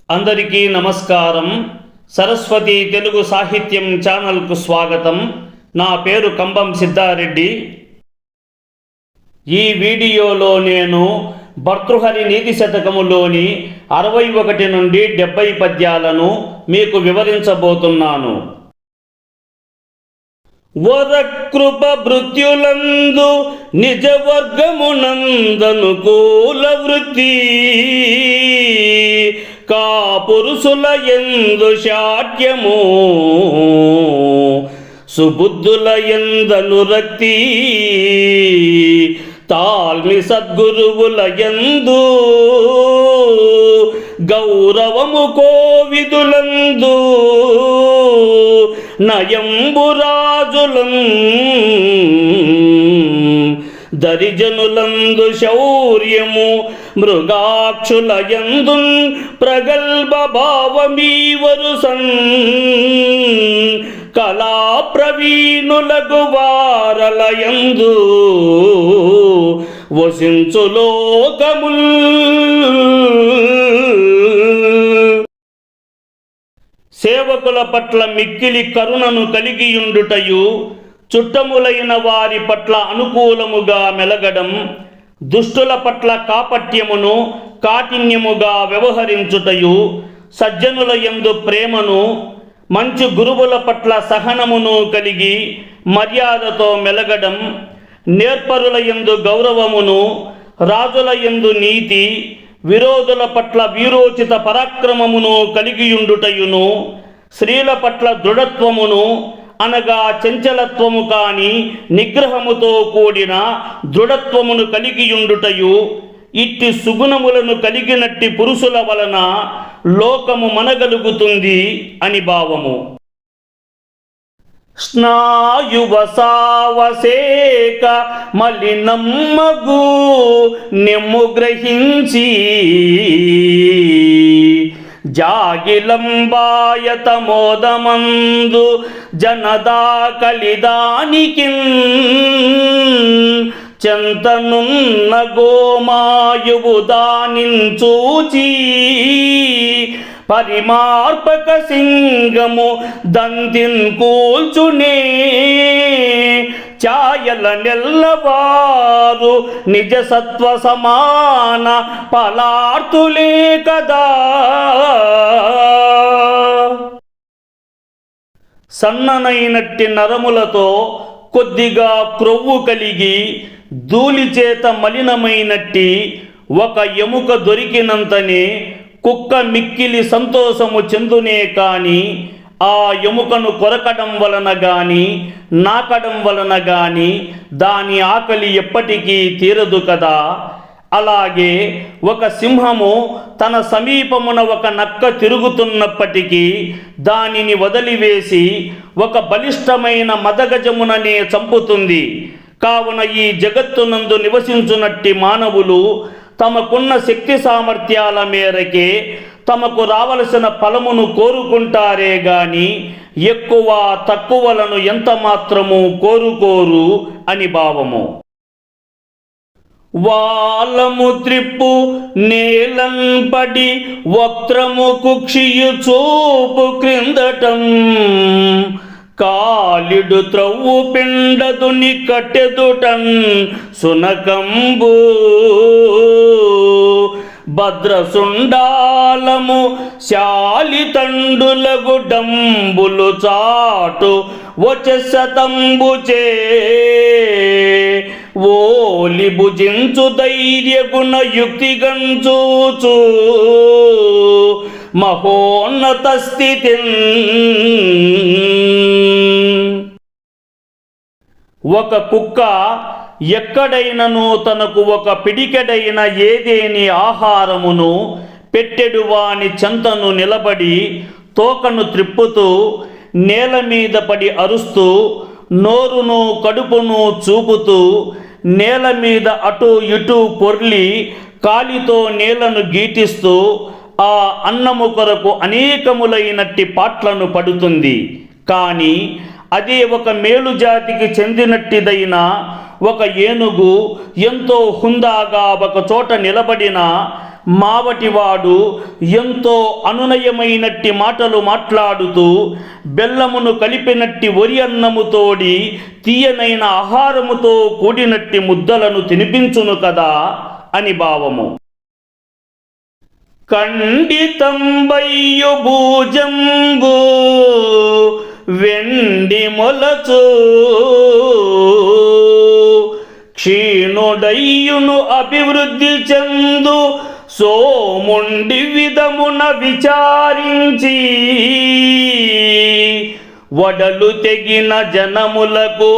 అందరికీ నమస్కారం. సరస్వతి తెలుగు సాహిత్యం ఛానల్కు స్వాగతం. నా పేరు కంబం సిద్ధారెడ్డి. ఈ వీడియోలో నేను భర్తృహరి నీతి శతకములోని 61 నుండి 70 పద్యాలను మీకు వివరించబోతున్నాను. వరకృప భృత్యులందు నిజవర్గమునందనుకూల వృత్తి కా పురుషుల యందు శాట్యము సుబుద్ధుల యందనురక్తి తాల్మి సద్గురువుల యందు గౌరవము కోవిదులందు నయంబురాజులం దరిజనులందు శౌర్యము మృగాక్షుల యందున్ ప్రగల్భ భావమీవరుసన్ కళా ప్రవీణులగు వారలయందు వసించు లోకముల్. సేవకుల పట్ల మిక్కిలి కరుణను కలిగియుండుటయు, చుట్టములైన వారి పట్ల అనుకూలముగా మెలగడం, దుష్టుల పట్ల కాపట్యమును కాఠిన్యముగా వ్యవహరించుటయు, సజ్జనుల యందు ప్రేమను, మంచి గురువుల పట్ల సహనమును కలిగి మర్యాదతో మెలగడం, నేర్పరుల యందు గౌరవమును, రాజుల యందు నీతి, విరోధుల పట్ల వీరోచిత పరాక్రమమును కలిగియుండుటయును, స్త్రీల పట్ల దృఢత్వమును అనగా చంచలత్వము కాని నిగ్రహముతో కూడిన దృఢత్వమును కలిగియుండుటయు, ఇట్టి సుగుణములను కలిగినట్టి పురుషుల వలన లోకము మనగలుగుతుంది అని భావము. స్నాయువసావసేక మలినమ్మగు నెమ్ము గ్రహించి జాగిలంబాయతమోదమందు జనదా కలిదానికిన్ చెంతనున్న గోమాయువు దానిన్ చూచి పరిమార్పక సింగము దంతిన్ కూల్చునే ఛాయల నెల్లవారు నిజ సత్వ సమాన ఫలార్థులే కదా. సన్ననైనట్టి నరములతో కొద్దిగా క్రొవ్వు కలిగి ధూళిచేత మలినమైనట్టి ఒక ఎముక దొరికినంతనే కుక్క మిక్కిలి సంతోషము చెందునే కాని ఆ ఎముకను కొరకడం వలన గాని నాకడం వలన గాని దాని ఆకలి ఎప్పటికీ తీరదు కదా. అలాగే ఒక సింహము తన సమీపమున ఒక నక్క తిరుగుతున్నప్పటికీ దానిని వదిలివేసి ఒక బలిష్టమైన మదగజముననే చంపుతుంది. కావున ఈ జగత్తునందు నివసించునట్టి మానవులు తమకున్న శక్తి సామర్థ్యాల మేరకే తమకు రావలసిన ఫలమును కోరుకుంటారే గాని ఎక్కువ తక్కువలను ఎంత మాత్రము కోరుకోరు అని భావము. వాలము త్రిప్పు నేలం పడి వక్రము కుక్షియు చూపు క్రిందటం కాలిడు త్రవ్వు పిండదుని కట్టెదుటన్ సునకంబు భద్రసుండాలము శాలితండులగు డంబులు చాటు వచసతంబుచే ఓలి భుజించు ధైర్యగుణ యుక్తి గంచూచు మహోన్నత స్థితి. ఒక కుక్క ఎక్కడైనను తనకు ఒక పిడికెడైన ఏదేని ఆహారమును పెట్టెడు వాని చెంతను నిలబడి తోకను త్రిప్పుతూ నేల మీద పడి అరుస్తూ నోరును కడుపును చూపుతూ నేల మీద అటు ఇటు పొర్లి కాలితో నేలను గీటిస్తూ ఆ అన్నము కొరకు అనేకములైనట్టి పాట్లను పడుతుంది. కానీ అదే ఒక మేలు జాతికి చెందినట్టిదైన ఒక ఏనుగు ఎంతో హుందాగా ఒక చోట నిలబడిన మావటివాడు ఎంతో అనునయమైనట్టి మాటలు మాట్లాడుతూ బెల్లమును కలిపినట్టి వరి అన్నముతోడి తీయనైన ఆహారముతో కూడినట్టి ముద్దలను తినిపించును కదా అని భావము. ఖండితంబయ్యు భూజంబు వెండి మొలచు క్షీణుడయ్యును అభివృద్ధి చెందు సోముండి విధమున విచారించి వడలు తెగిన జనములకు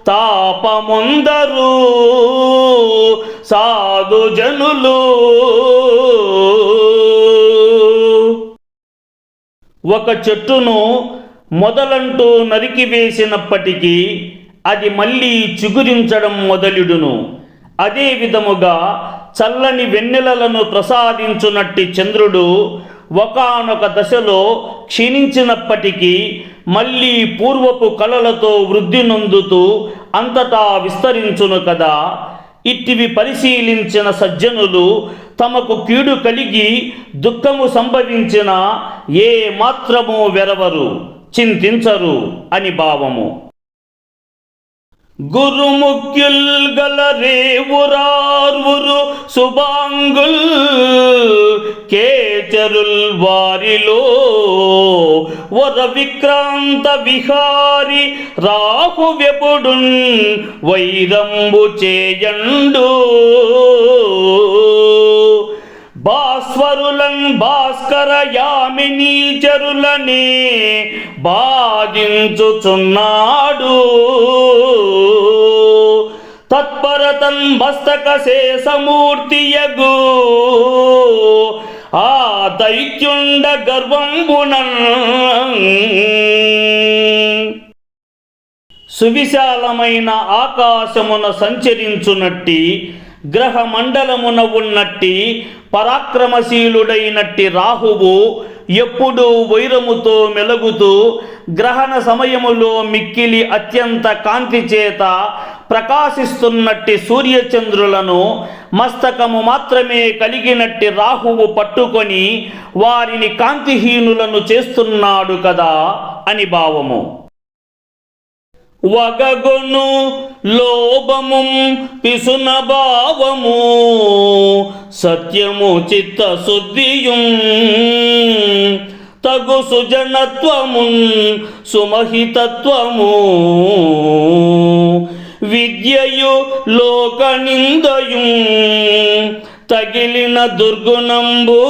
తాపముందరు సాధు జనులు. ఒక చెట్టును మొదలంటూ నరికివేసినప్పటికీ అది మళ్ళీ చిగురించడం మొదలుడును. అదే విధముగా చల్లని వెన్నెలలను ప్రసాదించునట్టి చంద్రుడు ఒకానొక దశలో క్షీణించినప్పటికీ మళ్ళీ పూర్వపు కళలతో వృద్ధి నొందుతూ అంతటా విస్తరించును కదా. ఇట్టివి పరిశీలించిన సజ్జనులు తమకు కీడు కలిగి దుఃఖము సంభవించిన ఏ మాత్రము వెరవరు, చింతించరు అని భావము. గురుముఖ్యుల్ గలరేవురార్వురు సుభాంగుల్ కేచరుల్ వారిలో వర విక్రాంత విహారి రాహు వ్యపుడున్ వైరంబు చేయండు. భాస్వరులన్ భాస్కర యామినీచరులనే బాధించుచున్నాడు. తత్పరతన్ మస్తక శేషమూర్తియగు ఆ దైత్యుండ గర్వంబునన్. సువిశాలమైన ఆకాశమున సంచరించునట్టి గ్రహ మండలమున ఉన్నట్టి పరాక్రమశీలుడైనట్టి రాహువు ఎప్పుడూ వైరముతో మెలుగుతూ గ్రహణ సమయములో మిక్కిలి అత్యంత కాంతి చేత ప్రకాశిస్తున్నట్టి సూర్యచంద్రులను మస్తకము మాత్రమే కలిగినట్టి రాహువు పట్టుకొని వారిని కాంతిహీనులను చేస్తున్నాడు కదా అని భావము. వగగొను లోభము పిసున భావము సత్యము చిత్తశుద్ధియు తగు సుజనత్వము సుమహితత్వము విద్యయు లోక నిందయు తగిలిన దుర్గుణంబు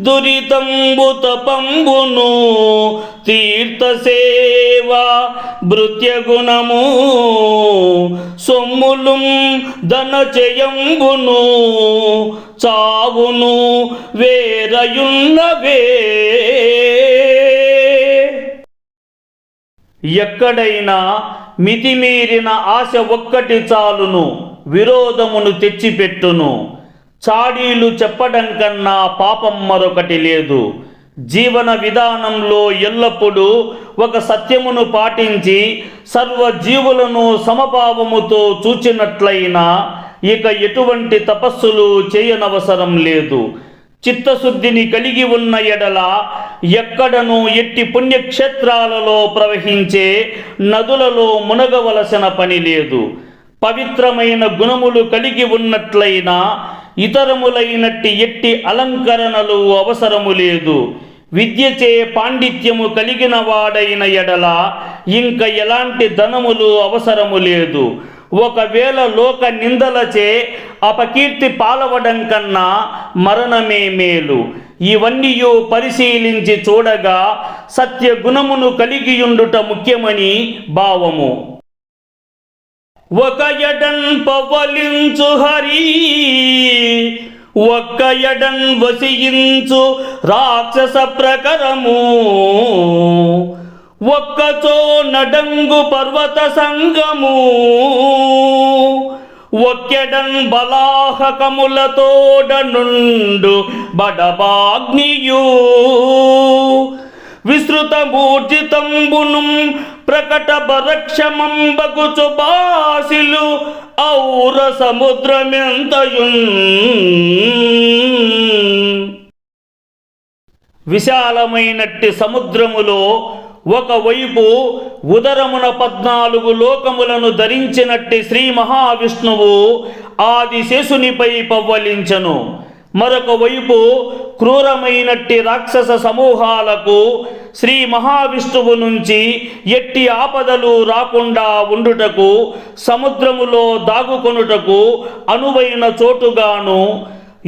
దురితంబు తపంబును తీర్థసేవ భృత్యగుణము సొమ్ములు ధనచయంబును చావును వేరయున్నవే. ఎక్కడైనా మితిమీరిన ఆశ ఒక్కటి చాలును, విరోధమును తెచ్చిపెట్టును. చాడీలు చెప్పడం కన్నా పాపం మరొకటి లేదు. జీవన విధానంలో ఎల్లప్పుడూ ఒక సత్యమును పాటించి సర్వజీవులను సమభావముతో చూచినట్లయినా ఇక ఎటువంటి తపస్సులు చేయనవసరం లేదు. చిత్తశుద్ధిని కలిగి ఉన్న ఎడల ఎక్కడనూ ఎట్టి పుణ్యక్షేత్రాలలో ప్రవహించే నదులలో మునగవలసిన పని లేదు. పవిత్రమైన గుణములు కలిగి ఉన్నట్లయినా ఇతరములైనట్టి ఎట్టి అలంకరణలు అవసరము లేదు. విద్యచే పాండిత్యము కలిగిన వాడైన ఎడల ఇంక ఎలాంటి ధనములు అవసరము లేదు. ఒకవేళ లోక నిందలచే అపకీర్తి పాలవడం కన్నా మరణమే మేలు. ఇవన్నీ పరిశీలించి చూడగా సత్య గుణమును కలిగియుండుట ముఖ్యమని భావము. ఒక ఎడన్ పవలించు హరి ఒక్క ఎడన్ వసించు రాక్షస ప్రకరము ఒక్కచో నడంగు పర్వత సంగము ఒక్కెడన్ బలాహకములతోడ నుండు బడబాగ్నియు విస్తృత మూర్జితంబును ప్రకట బరక్షమంబగుచు బాసిలు ఔర సముద్రమెంతయున్. విశాలమైనట్టి సముద్రములో ఒకవైపు ఉదరమున 14 లోకములను ధరించినట్టి శ్రీ మహావిష్ణువు ఆదిశేషునిపై పవ్వలించను. మరొక వైపు క్రూరమైనట్టి రాక్షస సమూహాలకు శ్రీ మహావిష్ణువు నుంచి ఎట్టి ఆపదలు రాకుండా ఉండుటకు సముద్రములో దాగుకొనుటకు అనువైన చోటుగాను,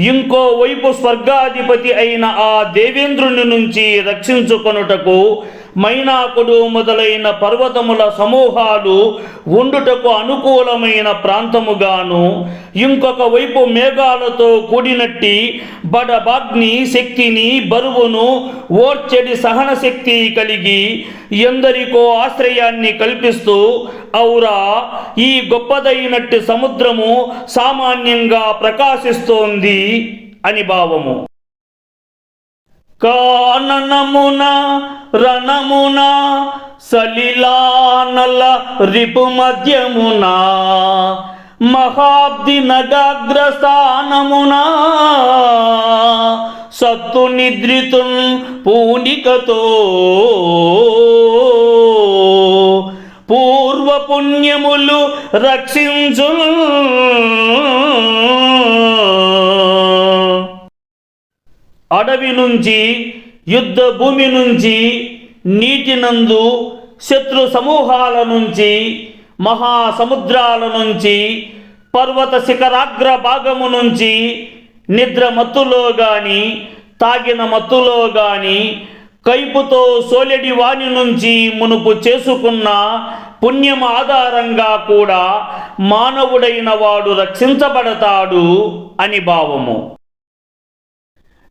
ఇంకో వైపు స్వర్గాధిపతి అయిన ఆ దేవేంద్రుని నుంచి రక్షించుకొనుటకు మైనాకుడు మొదలైన పర్వతముల సమూహాలు ఉండుటకు అనుకూలమైన ప్రాంతముగాను, ఇంకొక వైపు మేఘాలతో కూడినట్టి బడబాగ్ని శక్తిని బరువును ఓర్చెడి సహన శక్తి కలిగి ఎందరికో ఆశ్రయాన్ని కల్పిస్తూ, ఔరా ఈ గొప్పదైనట్టి సముద్రము సామాన్యంగా ప్రకాశిస్తోంది అని భావము. కాననమున రణమున సలిలానల రిపు మధ్యమున మహాబ్ది నగాగ్రస్థానమున సత్తు నిద్రితున్ పూనికతో పూర్వ పుణ్యములు రక్షించు. అడవి నుంచి, యుద్ధ భూమి నుంచి, నీటినందు, శత్రు సమూహాల నుంచి, మహాసముద్రాల నుంచి, పర్వత శిఖరాగ్ర భాగము నుంచి, నిద్ర మత్తులో గాని, తాగిన మత్తులో గాని, కైపుతో సోలెడి వాని నుంచి మునుపు చేసుకున్న పుణ్యం ఆధారంగా కూడా మానవుడైన వాడు రక్షించబడతాడు అని భావము.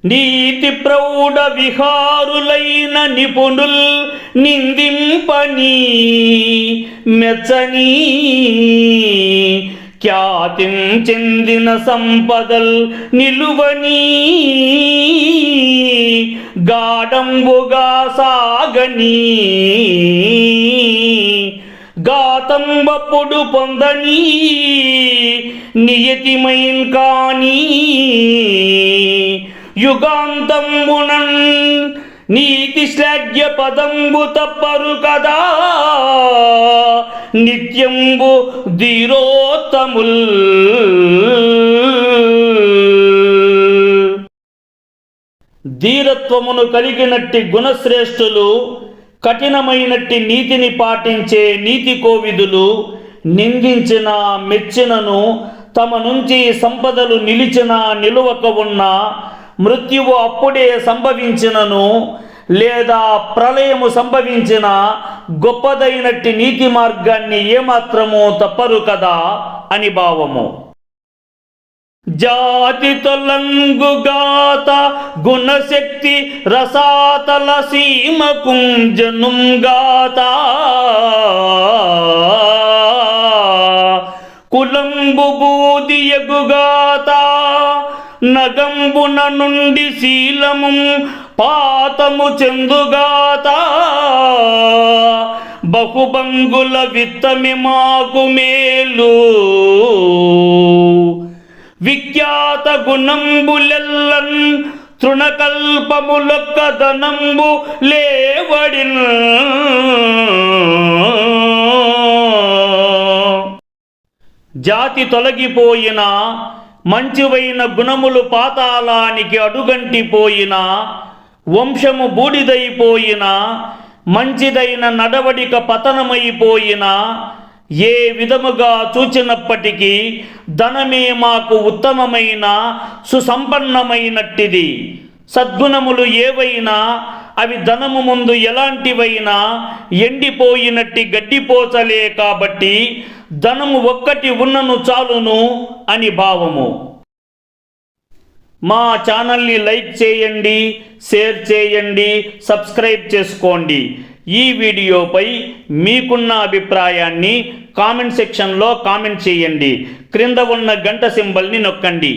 నీతి ప్రౌఢ విహారులైన నిపుణుల్ నిందింపని మెచ్చని ఖ్యాతిం చెందిన సంపదల్ నిలువని గాఢంబుగా సాగని గాతంబప్పుడు పొందని నియతిమైన్ కాని యుగాంతంబునన్ నీతి శ్లాఘ్య పదంబు తప్పరు కదా నిత్యంబు ధీరోత్తముల్. ధీరత్వమును కలిగినట్టి గుణశ్రేష్ఠులు, కఠినమైనట్టి నీతిని పాటించే నీతి కోవిదులు నిందించిన మెచ్చినను తమ నుంచి సంపదలు నిలిచిన నిలువక ఉన్న, మృత్యువు అప్పుడే సంభవించినను లేదా ప్రళయము సంభవించిన గొప్పదైనట్టి నీతి మార్గాన్ని ఏమాత్రము తప్పరు కదా అని భావము. జాతి తొలంగుగాత గుణశక్తి రసాతల సీమ కుంజనుం గాత కులంబు బూదియగుగాత నగంబున నుండి శీలము పాతము చెందుగాత బహుబంగుల విత్తమి మాకు మేలు విఖ్యాత గుణంబులెల్లన్ తృణకల్పములొక్క ధనంబు లేవడిన్. జాతి తొలగిపోయిన, మంచివైన గుణములు పాతాళానికి అడుగంటిపోయిన, వంశము బూడిదైపోయిన, మంచిదైన నడవడిక పతనమైపోయిన, ఏ విధముగా చూచినప్పటికీ ధనమే మాకు ఉత్తమమైన సుసంపన్నమైనట్టిది. సద్గుణములు ఏవైనా అవి ధనము ముందు ఎలాంటివైనా ఎండిపోయినట్టి గడ్డిపోచలే కాబట్టి ధనము ఒక్కటి ఉన్నను చాలును అని భావము. మా ఛానల్ని లైక్ చేయండి, షేర్ చేయండి, సబ్స్క్రైబ్ చేసుకోండి. ఈ వీడియోపై మీకున్న అభిప్రాయాన్ని కామెంట్ సెక్షన్లో కామెంట్ చేయండి. క్రింద ఉన్న గంట సింబల్ని నొక్కండి.